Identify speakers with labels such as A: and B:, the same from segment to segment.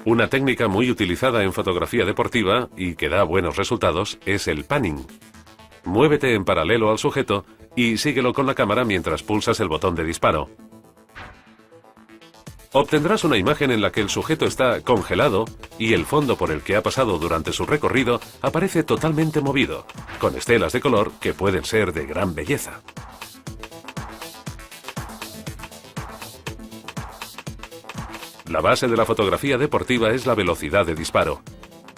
A: Una técnica muy utilizada en fotografía deportiva y que da buenos resultados es el panning. Muévete en paralelo al sujeto y síguelo con la cámara mientras pulsas el botón de disparo. Obtendrás una imagen en la que el sujeto está congelado y el fondo por el que ha pasado durante su recorrido aparece totalmente movido, con estelas de color que pueden ser de gran belleza. La base de la fotografía deportiva es la velocidad de disparo,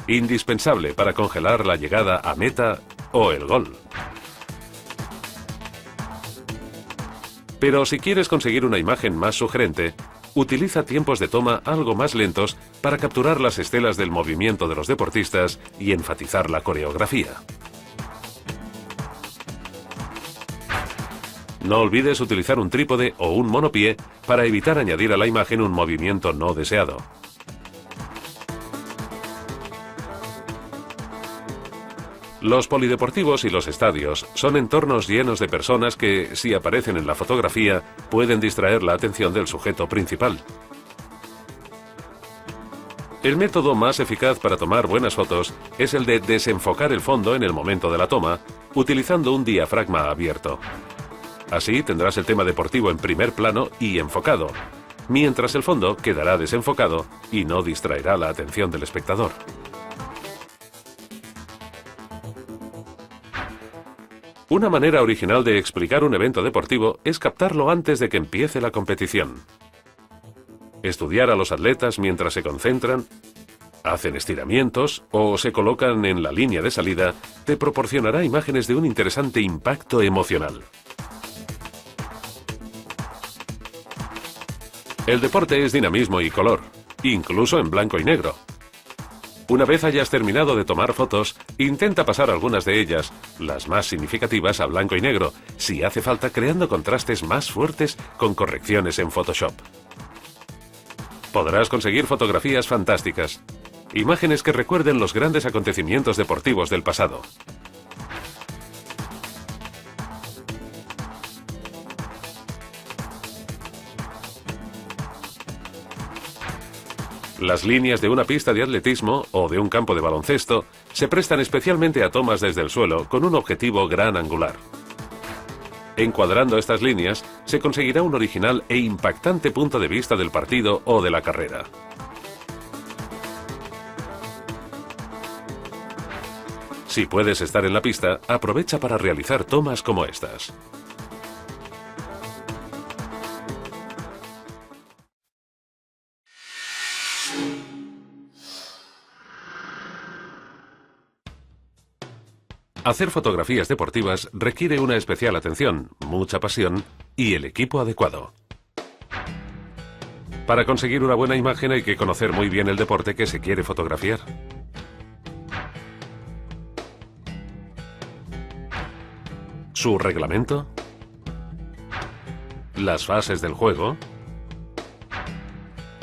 A: indispensable para congelar la llegada a meta o el gol. Pero si quieres conseguir una imagen más sugerente, utiliza tiempos de toma algo más lentos para capturar las estelas del movimiento de los deportistas y enfatizar la coreografía. No olvides utilizar un trípode o un monopié para evitar añadir a la imagen un movimiento no deseado. Los polideportivos y los estadios son entornos llenos de personas que, si aparecen en la fotografía, pueden distraer la atención del sujeto principal. El método más eficaz para tomar buenas fotos es el de desenfocar el fondo en el momento de la toma, utilizando un diafragma abierto. Así tendrás el tema deportivo en primer plano y enfocado, mientras el fondo quedará desenfocado y no distraerá la atención del espectador. Una manera original de explicar un evento deportivo es captarlo antes de que empiece la competición. Estudiar a los atletas mientras se concentran, hacen estiramientos o se colocan en la línea de salida te proporcionará imágenes de un interesante impacto emocional. El deporte es dinamismo y color, incluso en blanco y negro. Una vez hayas terminado de tomar fotos, intenta pasar algunas de ellas, las más significativas, a blanco y negro, si hace falta, creando contrastes más fuertes con correcciones en Photoshop. Podrás conseguir fotografías fantásticas, imágenes que recuerden los grandes acontecimientos deportivos del pasado. Las líneas de una pista de atletismo o de un campo de baloncesto se prestan especialmente a tomas desde el suelo con un objetivo gran angular. Encuadrando estas líneas, se conseguirá un original e impactante punto de vista del partido o de la carrera. Si puedes estar en la pista, aprovecha para realizar tomas como estas. Hacer fotografías deportivas requiere una especial atención, mucha pasión y el equipo adecuado. Para conseguir una buena imagen hay que conocer muy bien el deporte que se quiere fotografiar. Su reglamento, las fases del juego,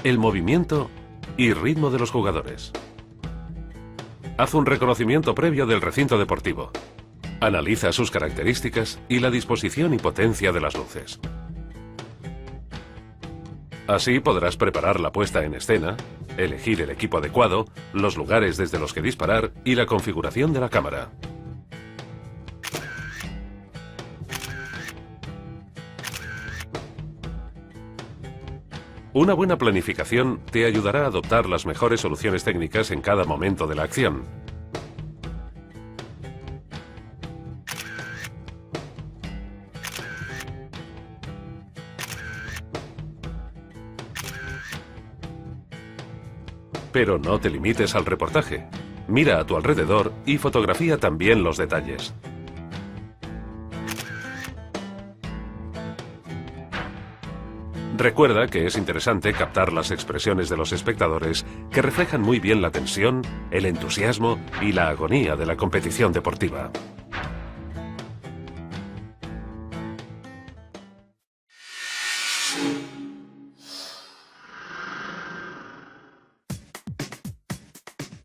A: el movimiento y ritmo de los jugadores. Haz un reconocimiento previo del recinto deportivo. Analiza sus características y la disposición y potencia de las luces. Así podrás preparar la puesta en escena, elegir el equipo adecuado, los lugares desde los que disparar y la configuración de la cámara. Una buena planificación te ayudará a adoptar las mejores soluciones técnicas en cada momento de la acción. Pero no te limites al reportaje. Mira a tu alrededor y fotografía también los detalles. Recuerda que es interesante captar las expresiones de los espectadores que reflejan muy bien la tensión, el entusiasmo y la agonía de la competición deportiva.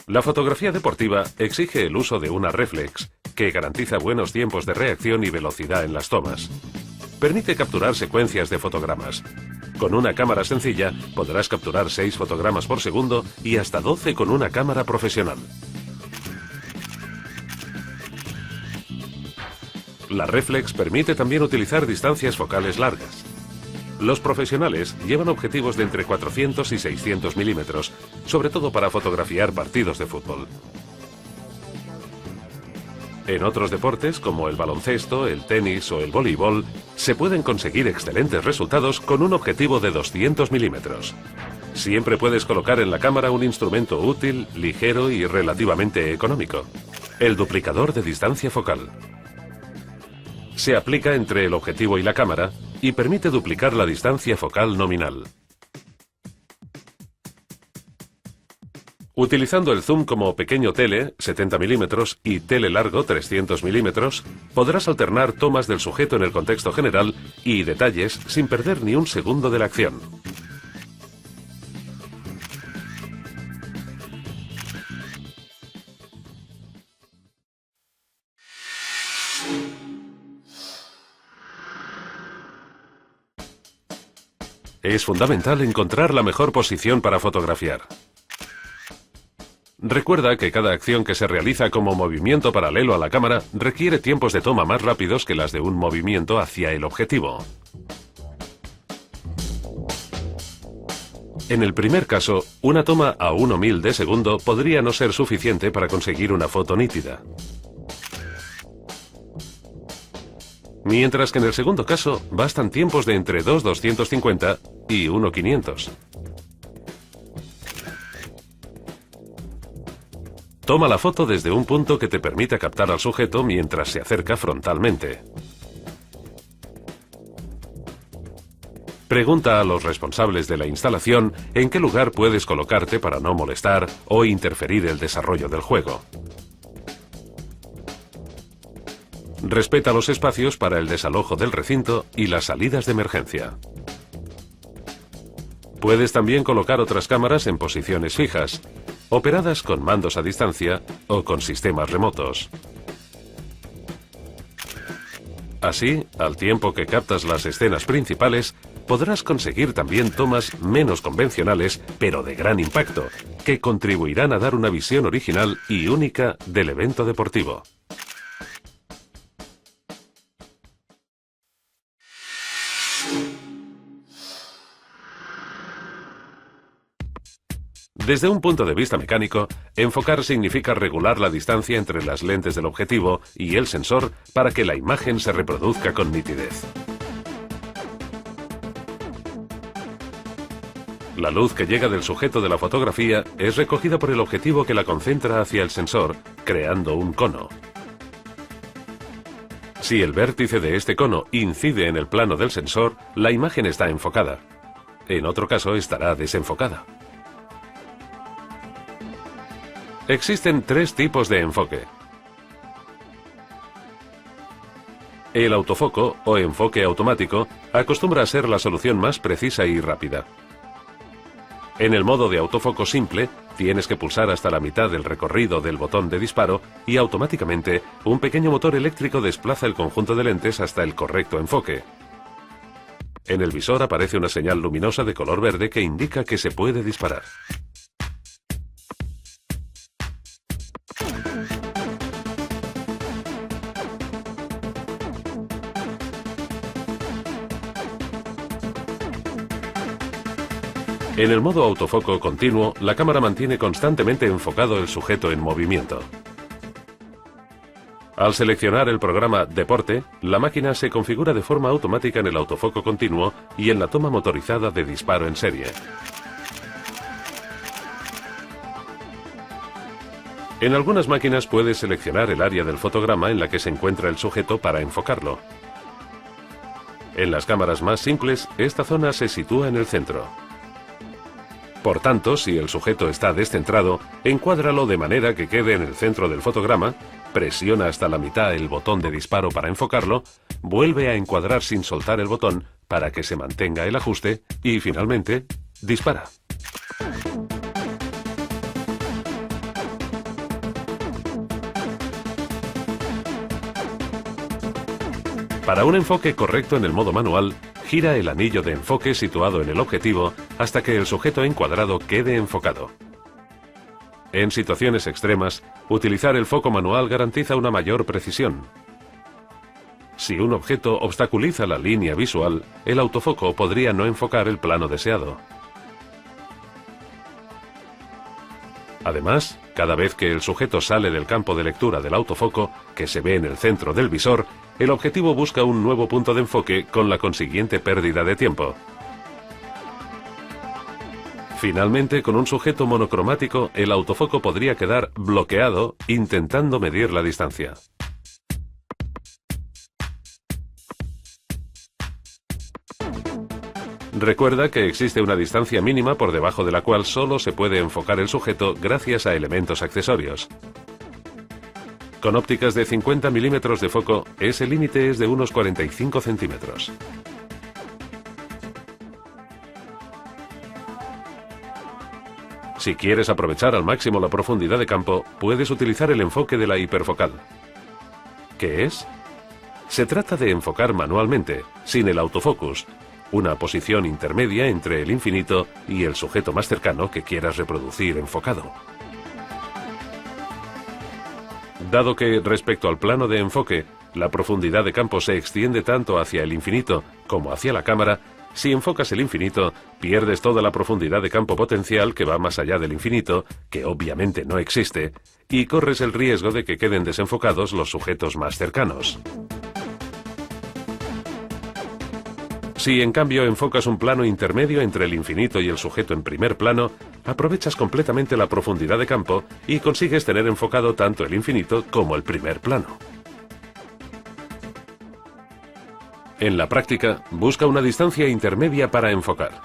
A: La fotografía deportiva exige el uso de una réflex que garantiza buenos tiempos de reacción y velocidad en las tomas. Permite capturar secuencias de fotogramas, Con una cámara sencilla podrás capturar 6 fotogramas por segundo y hasta 12 con una cámara profesional. La Reflex permite también utilizar distancias focales largas. Los profesionales llevan objetivos de entre 400 y 600 milímetros, sobre todo para fotografiar partidos de fútbol. En otros deportes, como el baloncesto, el tenis o el voleibol, se pueden conseguir excelentes resultados con un objetivo de 200 milímetros. Siempre puedes colocar en la cámara un instrumento útil, ligero y relativamente económico: el duplicador de distancia focal. Se aplica entre el objetivo y la cámara y permite duplicar la distancia focal nominal. Utilizando el zoom como pequeño tele, 70 milímetros, y tele largo, 300 milímetros, podrás alternar tomas del sujeto en el contexto general y detalles sin perder ni un segundo de la acción. Es fundamental encontrar la mejor posición para fotografiar. Recuerda que cada acción que se realiza como movimiento paralelo a la cámara requiere tiempos de toma más rápidos que las de un movimiento hacia el objetivo. En el primer caso, una toma a 1/1000 de segundo podría no ser suficiente para conseguir una foto nítida. Mientras que en el segundo caso bastan tiempos de entre 2.250 y 1.500. Toma la foto desde un punto que te permita captar al sujeto mientras se acerca frontalmente. Pregunta a los responsables de la instalación en qué lugar puedes colocarte para no molestar o interferir el desarrollo del juego. Respeta los espacios para el desalojo del recinto y las salidas de emergencia. Puedes también colocar otras cámaras en posiciones fijas, operadas con mandos a distancia o con sistemas remotos. Así, al tiempo que captas las escenas principales, podrás conseguir también tomas menos convencionales, pero de gran impacto, que contribuirán a dar una visión original y única del evento deportivo. Desde un punto de vista mecánico, enfocar significa regular la distancia entre las lentes del objetivo y el sensor para que la imagen se reproduzca con nitidez. La luz que llega del sujeto de la fotografía es recogida por el objetivo que la concentra hacia el sensor, creando un cono. Si el vértice de este cono incide en el plano del sensor, la imagen está enfocada. En otro caso, estará desenfocada. Existen 3 tipos de enfoque. El autofoco o enfoque automático acostumbra a ser la solución más precisa y rápida. En el modo de autofoco simple, tienes que pulsar hasta la mitad del recorrido del botón de disparo y automáticamente un pequeño motor eléctrico desplaza el conjunto de lentes hasta el correcto enfoque. En el visor aparece una señal luminosa de color verde que indica que se puede disparar. En el modo autofoco continuo, la cámara mantiene constantemente enfocado el sujeto en movimiento. Al seleccionar el programa Deporte, la máquina se configura de forma automática en el autofoco continuo y en la toma motorizada de disparo en serie. En algunas máquinas puedes seleccionar el área del fotograma en la que se encuentra el sujeto para enfocarlo. En las cámaras más simples, esta zona se sitúa en el centro. Por tanto, si el sujeto está descentrado, encuádralo de manera que quede en el centro del fotograma, presiona hasta la mitad el botón de disparo para enfocarlo, vuelve a encuadrar sin soltar el botón para que se mantenga el ajuste y, finalmente, dispara. Para un enfoque correcto en el modo manual, Gira el anillo de enfoque situado en el objetivo hasta que el sujeto encuadrado quede enfocado. En situaciones extremas, utilizar el foco manual garantiza una mayor precisión. Si un objeto obstaculiza la línea visual, el autofoco podría no enfocar el plano deseado. Además, cada vez que el sujeto sale del campo de lectura del autofoco, que se ve en el centro del visor, el objetivo busca un nuevo punto de enfoque con la consiguiente pérdida de tiempo. Finalmente, con un sujeto monocromático, el autofoco podría quedar bloqueado intentando medir la distancia. Recuerda que existe una distancia mínima por debajo de la cual solo se puede enfocar el sujeto gracias a elementos accesorios. Con ópticas de 50 milímetros de foco, ese límite es de unos 45 centímetros. Si quieres aprovechar al máximo la profundidad de campo, puedes utilizar el enfoque de la hiperfocal. ¿Qué es? Se trata de enfocar manualmente, sin el autofocus, una posición intermedia entre el infinito y el sujeto más cercano que quieras reproducir enfocado. Dado que, respecto al plano de enfoque, la profundidad de campo se extiende tanto hacia el infinito como hacia la cámara, si enfocas el infinito, pierdes toda la profundidad de campo potencial que va más allá del infinito, que obviamente no existe, y corres el riesgo de que queden desenfocados los sujetos más cercanos. Si en cambio enfocas un plano intermedio entre el infinito y el sujeto en primer plano, aprovechas completamente la profundidad de campo y consigues tener enfocado tanto el infinito como el primer plano. En la práctica, busca una distancia intermedia para enfocar.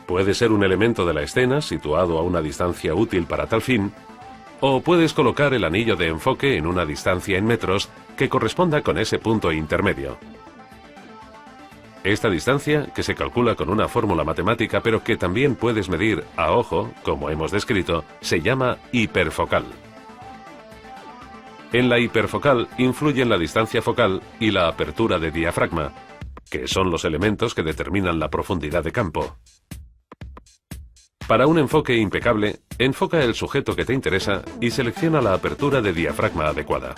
A: Puede ser un elemento de la escena situado a una distancia útil para tal fin, o puedes colocar el anillo de enfoque en una distancia en metros que corresponda con ese punto intermedio. Esta distancia, que se calcula con una fórmula matemática pero que también puedes medir a ojo, como hemos descrito, se llama hiperfocal. En la hiperfocal influyen la distancia focal y la apertura de diafragma, que son los elementos que determinan la profundidad de campo. Para un enfoque impecable, enfoca el sujeto que te interesa y selecciona la apertura de diafragma adecuada.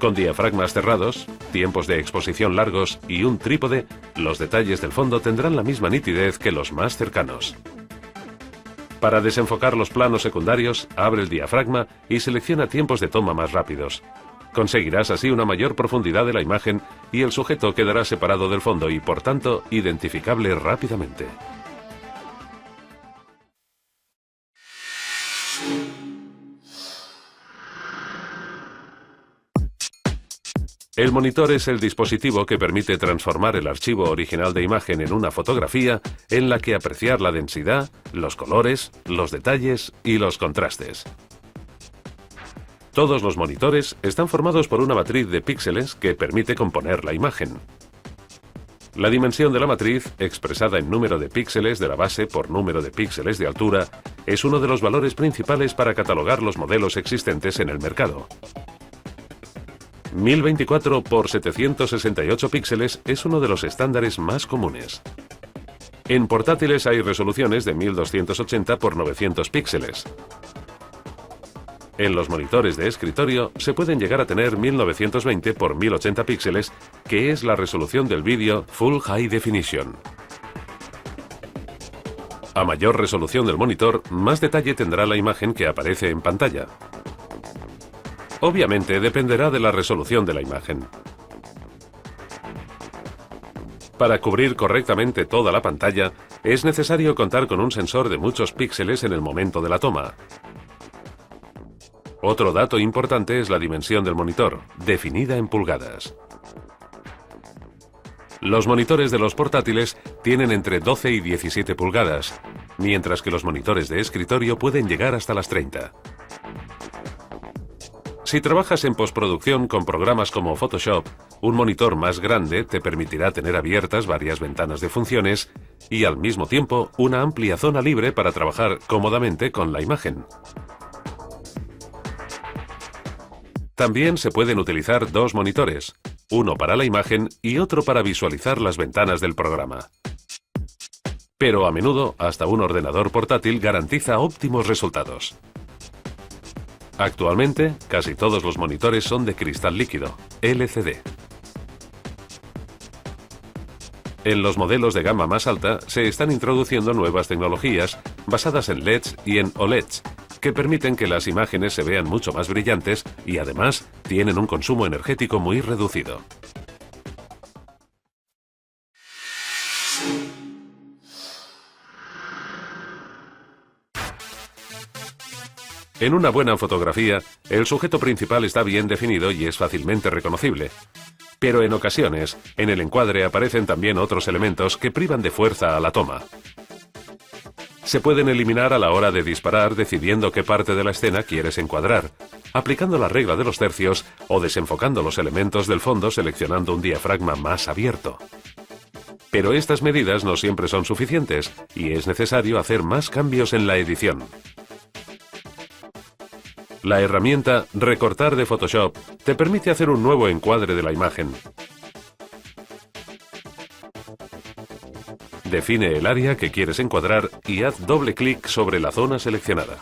A: Con diafragmas cerrados, tiempos de exposición largos y un trípode, los detalles del fondo tendrán la misma nitidez que los más cercanos. Para desenfocar los planos secundarios, abre el diafragma y selecciona tiempos de toma más rápidos. Conseguirás así una mayor profundidad de la imagen y el sujeto quedará separado del fondo y, por tanto, identificable rápidamente. El monitor es el dispositivo que permite transformar el archivo original de imagen en una fotografía en la que apreciar la densidad, los colores, los detalles y los contrastes. Todos los monitores están formados por una matriz de píxeles que permite componer la imagen. La dimensión de la matriz, expresada en número de píxeles de la base por número de píxeles de altura, es uno de los valores principales para catalogar los modelos existentes en el mercado. 1024 por 768 píxeles es uno de los estándares más comunes. En portátiles hay resoluciones de 1280 por 900 píxeles. En los monitores de escritorio se pueden llegar a tener 1920 por 1080 píxeles, que es la resolución del vídeo Full High Definition. A mayor resolución del monitor, más detalle tendrá la imagen que aparece en pantalla. Obviamente dependerá de la resolución de la imagen. Para cubrir correctamente toda la pantalla, es necesario contar con un sensor de muchos píxeles en el momento de la toma. Otro dato importante es la dimensión del monitor, definida en pulgadas. Los monitores de los portátiles tienen entre 12 y 17 pulgadas, mientras que los monitores de escritorio pueden llegar hasta las 30. Si trabajas en postproducción con programas como Photoshop, un monitor más grande te permitirá tener abiertas varias ventanas de funciones y al mismo tiempo una amplia zona libre para trabajar cómodamente con la imagen. También se pueden utilizar dos monitores, uno para la imagen y otro para visualizar las ventanas del programa. Pero a menudo, hasta un ordenador portátil garantiza óptimos resultados. Actualmente, casi todos los monitores son de cristal líquido, LCD. En los modelos de gama más alta se están introduciendo nuevas tecnologías basadas en LEDs y en OLEDs, que permiten que las imágenes se vean mucho más brillantes y además tienen un consumo energético muy reducido. En una buena fotografía, el sujeto principal está bien definido y es fácilmente reconocible. Pero en ocasiones, en el encuadre aparecen también otros elementos que privan de fuerza a la toma. Se pueden eliminar a la hora de disparar decidiendo qué parte de la escena quieres encuadrar, aplicando la regla de los tercios o desenfocando los elementos del fondo seleccionando un diafragma más abierto. Pero estas medidas no siempre son suficientes y es necesario hacer más cambios en la edición. La herramienta Recortar de Photoshop te permite hacer un nuevo encuadre de la imagen. Define el área que quieres encuadrar y haz doble clic sobre la zona seleccionada.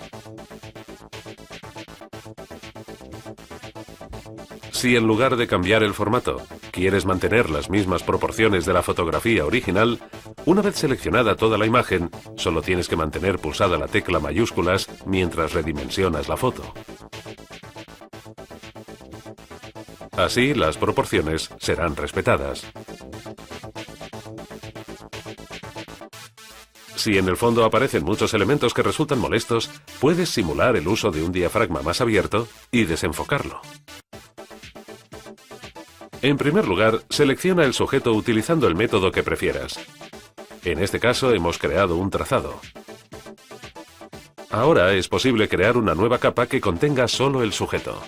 A: Si en lugar de cambiar el formato, quieres mantener las mismas proporciones de la fotografía original, una vez seleccionada toda la imagen, solo tienes que mantener pulsada la tecla mayúsculas mientras redimensionas la foto. Así, las proporciones serán respetadas. Si en el fondo aparecen muchos elementos que resultan molestos, puedes simular el uso de un diafragma más abierto y desenfocarlo. En primer lugar, selecciona el sujeto utilizando el método que prefieras. En este caso hemos creado un trazado. Ahora es posible crear una nueva capa que contenga solo el sujeto.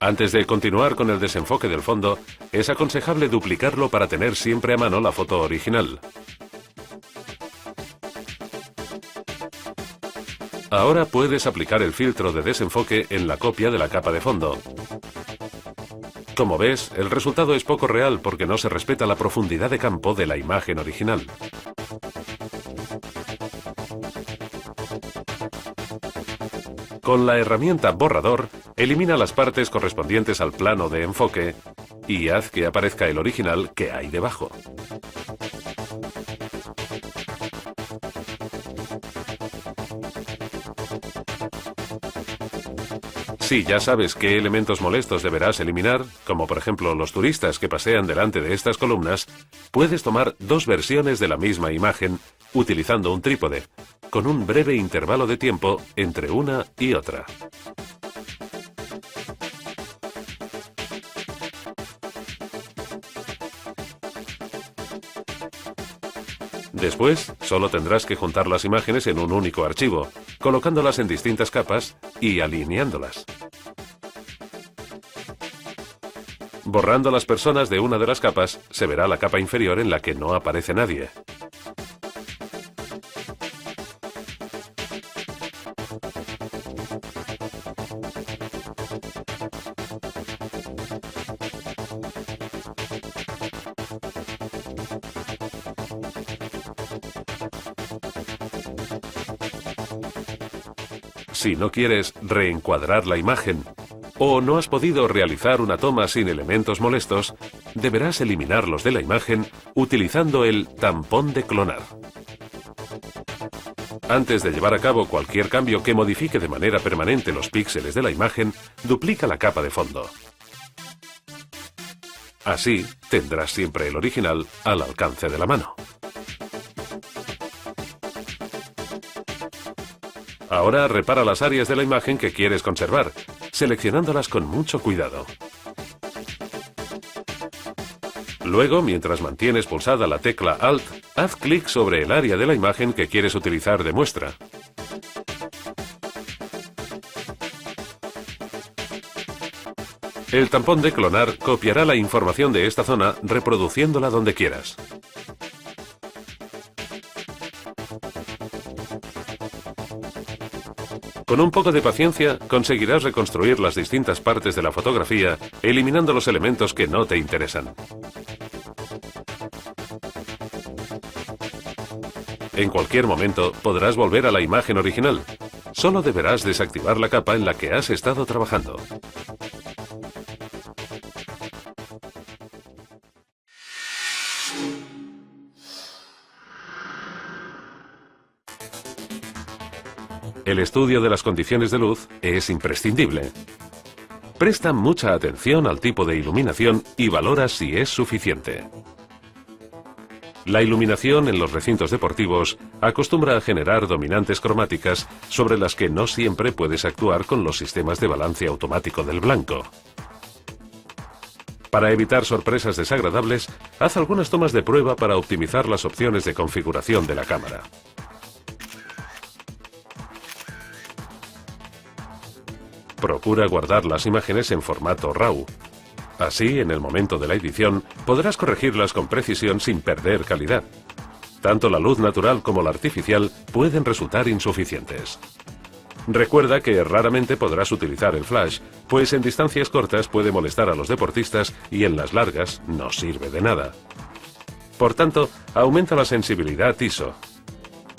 A: Antes de continuar con el desenfoque del fondo, es aconsejable duplicarlo para tener siempre a mano la foto original. Ahora puedes aplicar el filtro de desenfoque en la copia de la capa de fondo. Como ves, el resultado es poco real porque no se respeta la profundidad de campo de la imagen original. Con la herramienta Borrador, elimina las partes correspondientes al plano de enfoque y haz que aparezca el original que hay debajo. Si ya sabes qué elementos molestos deberás eliminar, como por ejemplo los turistas que pasean delante de estas columnas, puedes tomar dos versiones de la misma imagen utilizando un trípode, con un breve intervalo de tiempo entre una y otra. Después, solo tendrás que juntar las imágenes en un único archivo, colocándolas en distintas capas y alineándolas. Borrando las personas de una de las capas, se verá la capa inferior en la que no aparece nadie. Si no quieres reencuadrar la imagen o no has podido realizar una toma sin elementos molestos, deberás eliminarlos de la imagen utilizando el tampón de clonar. Antes de llevar a cabo cualquier cambio que modifique de manera permanente los píxeles de la imagen, duplica la capa de fondo. Así tendrás siempre el original al alcance de la mano. Ahora repara las áreas de la imagen que quieres conservar, seleccionándolas con mucho cuidado. Luego, mientras mantienes pulsada la tecla Alt, haz clic sobre el área de la imagen que quieres utilizar de muestra. El tampón de clonar copiará la información de esta zona reproduciéndola donde quieras. Con un poco de paciencia, conseguirás reconstruir las distintas partes de la fotografía, eliminando los elementos que no te interesan. En cualquier momento podrás volver a la imagen original. Solo deberás desactivar la capa en la que has estado trabajando. El estudio de las condiciones de luz es imprescindible. Presta mucha atención al tipo de iluminación y valora si es suficiente. La iluminación en los recintos deportivos acostumbra a generar dominantes cromáticas sobre las que no siempre puedes actuar con los sistemas de balance automático del blanco. Para evitar sorpresas desagradables, haz algunas tomas de prueba para optimizar las opciones de configuración de la cámara. Procura guardar las imágenes en formato RAW. Así, en el momento de la edición, podrás corregirlas con precisión sin perder calidad. Tanto la luz natural como la artificial pueden resultar insuficientes. Recuerda que raramente podrás utilizar el flash, pues en distancias cortas puede molestar a los deportistas y en las largas no sirve de nada. Por tanto, aumenta la sensibilidad ISO.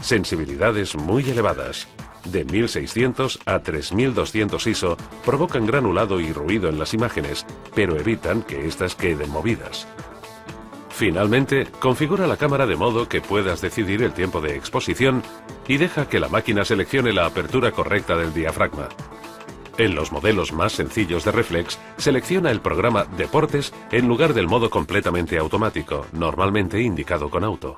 A: Sensibilidades muy elevadas, de 1600 a 3200 ISO, provocan granulado y ruido en las imágenes, pero evitan que éstas queden movidas. Finalmente, configura la cámara de modo que puedas decidir el tiempo de exposición y deja que la máquina seleccione la apertura correcta del diafragma. En los modelos más sencillos de reflex, selecciona el programa Deportes en lugar del modo completamente automático, normalmente indicado con auto.